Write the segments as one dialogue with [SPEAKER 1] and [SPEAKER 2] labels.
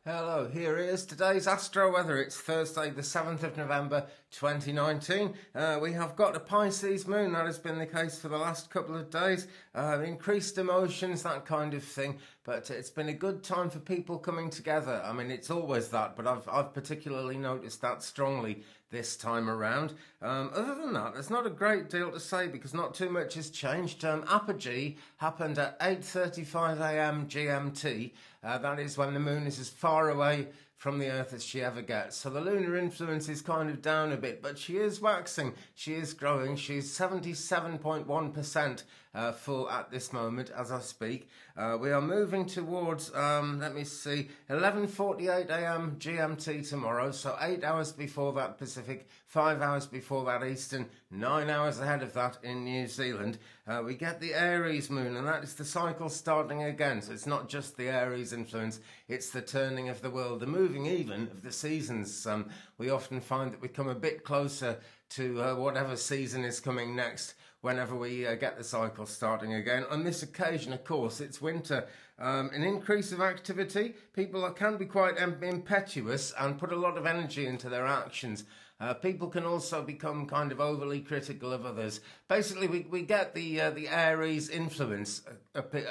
[SPEAKER 1] Hello, here is today's Astro Weather. It's Thursday, the 7th of November 2019. We have got a Pisces Moon. That has been the case for the last couple of days. Increased emotions, that kind of thing. But it's been a good time for people coming together. I mean, it's always that, but I've particularly noticed that strongly this time around. Other than that, there's not a great deal to say because not too much has changed. Apogee happened at 8:35 a.m. GMT. That is when the moon is as far away from the Earth as she ever gets. So the lunar influence is kind of down a bit, but she is waxing, she is growing. She's 77.1% full at this moment as I speak. We are moving towards, let me see, 11:48 a.m. GMT tomorrow, so 8 hours before that Pacific, 5 hours before that Eastern, 9 hours ahead of that in New Zealand. We get the Aries Moon, and that is the cycle starting again. So it's not just the Aries influence, it's the turning of the world, the moving even of the seasons. We often find that we come a bit closer to whatever season is coming next whenever we get the cycle starting again. On this occasion, of course, it's winter. An increase of activity. People can be quite impetuous and put a lot of energy into their actions. People can also become kind of overly critical of others. Basically, we get the Aries influence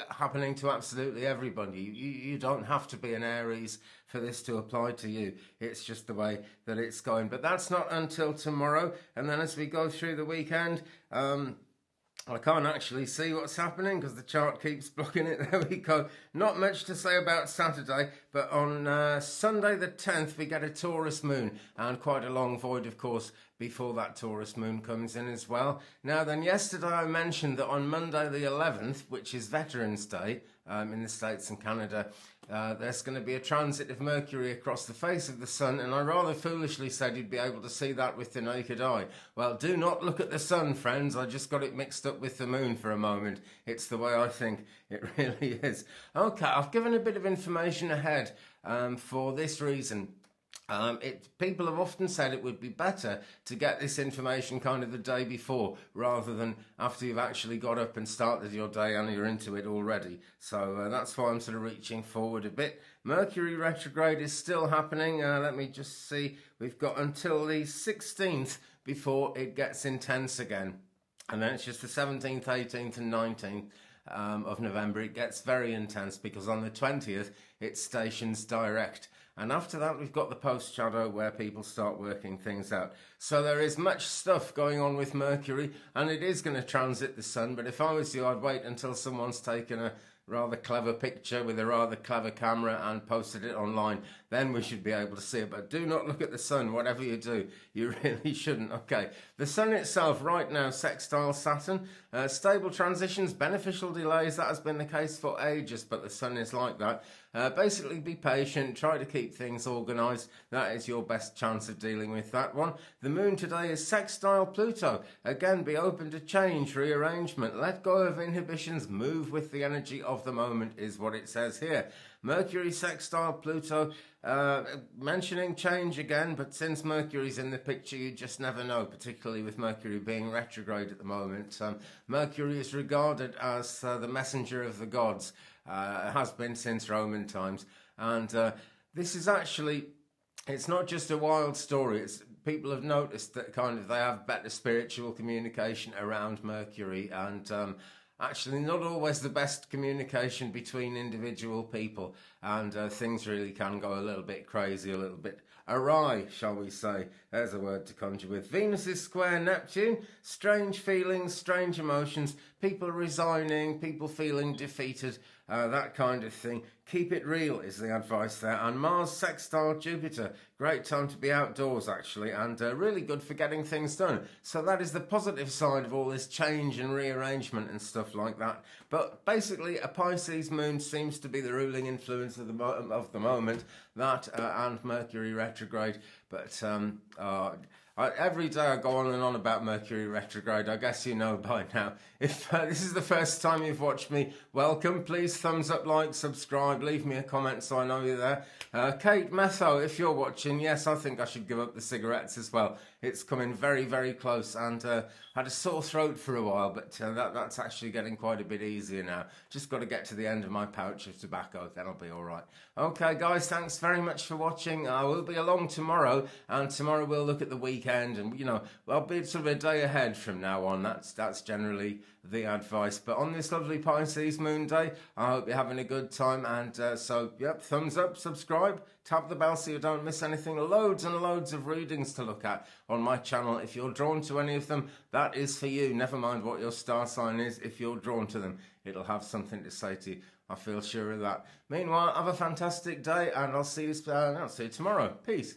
[SPEAKER 1] happening to absolutely everybody. You don't have to be an Aries for this to apply to you. It's just the way that it's going. But that's not until tomorrow. And then as we go through the weekend, I can't actually see what's happening because the chart keeps blocking it. There we go. Not much to say about Saturday, but on Sunday the 10th we get a Taurus moon and quite a long void, of course, before that Taurus moon comes in as well. Now then, yesterday I mentioned that on Monday the 11th, which is Veterans Day in the States and Canada, there's going to be a transit of Mercury across the face of the sun, and I rather foolishly said you'd be able to see that with the naked eye. Well, do not look at the sun, friends. I just got it mixed up with the moon for a moment. It's the way I think it really is. Okay, I've given a bit of information ahead for this reason. People have often said it would be better to get this information kind of the day before rather than after you've actually got up and started your day and you're into it already. So that's why I'm sort of reaching forward a bit. Mercury Retrograde is still happening. Let me just see. We've got until the 16th before it gets intense again. And then it's just the 17th, 18th and 19th. Of November, it gets very intense because on the 20th it stations direct. And after that, we've got the post-shadow where people start working things out. So there is much stuff going on with Mercury, and it is going to transit the sun. But if I was you, I'd wait until someone's taken a rather clever picture with a rather clever camera and posted it online. Then we should be able to see it. But do not look at the sun, whatever you do. You really shouldn't. Okay, the sun itself right now, sextile Saturn. Stable transitions, beneficial delays. That has been the case for ages, but the sun is like that. Basically, be patient. Try to keep things organised. That is your best chance of dealing with that one. The moon today is sextile Pluto. Again, be open to change, rearrangement. Let go of inhibitions. Move with the energy of the moment is what it says here. Mercury sextile Pluto, mentioning change again, but since Mercury's in the picture, you just never know, particularly with Mercury being retrograde at the moment. Mercury is regarded as the messenger of the gods, has been since Roman times, and this is actually, it's not just a wild story. It's people have noticed that kind of they have better spiritual communication around Mercury, and actually not always the best communication between individual people, and things really can go a little bit crazy, a little bit awry, shall we say. There's a word to conjure with. Venus is square Neptune. Strange feelings, strange emotions, people resigning, people feeling defeated, that kind of thing. Keep it real is the advice there. And Mars sextile Jupiter. Great time to be outdoors, actually, and really good for getting things done. So that is the positive side of all this change and rearrangement and stuff like that. But basically, a Pisces moon seems to be the ruling influence of the moment, that and Mercury retrograde. But Every day I go on and on about Mercury retrograde. I guess you know by now. If this is the first time you've watched me, welcome. Please thumbs up, like, subscribe, leave me a comment so I know you're there. Kate Metho, if you're watching, yes, I think I should give up the cigarettes as well. It's coming very, very close, and had a sore throat for a while, but that's actually getting quite a bit easier now. Just got to get to the end of my pouch of tobacco, then I'll be all right. Okay, guys, thanks very much for watching. I will be along tomorrow, and tomorrow we'll look at the weekend, and I'll be sort of a day ahead from now on. That's generally the advice. But on this lovely Pisces Moon day, I hope you're having a good time, and so yep, thumbs up, subscribe, tap the bell so you don't miss anything. Loads and loads of readings to look at on my channel. If you're drawn to any of them, that is for you. Never mind what your star sign is. If you're drawn to them, it'll have something to say to you. I feel sure of that. Meanwhile, have a fantastic day, and I'll see you tomorrow. Peace.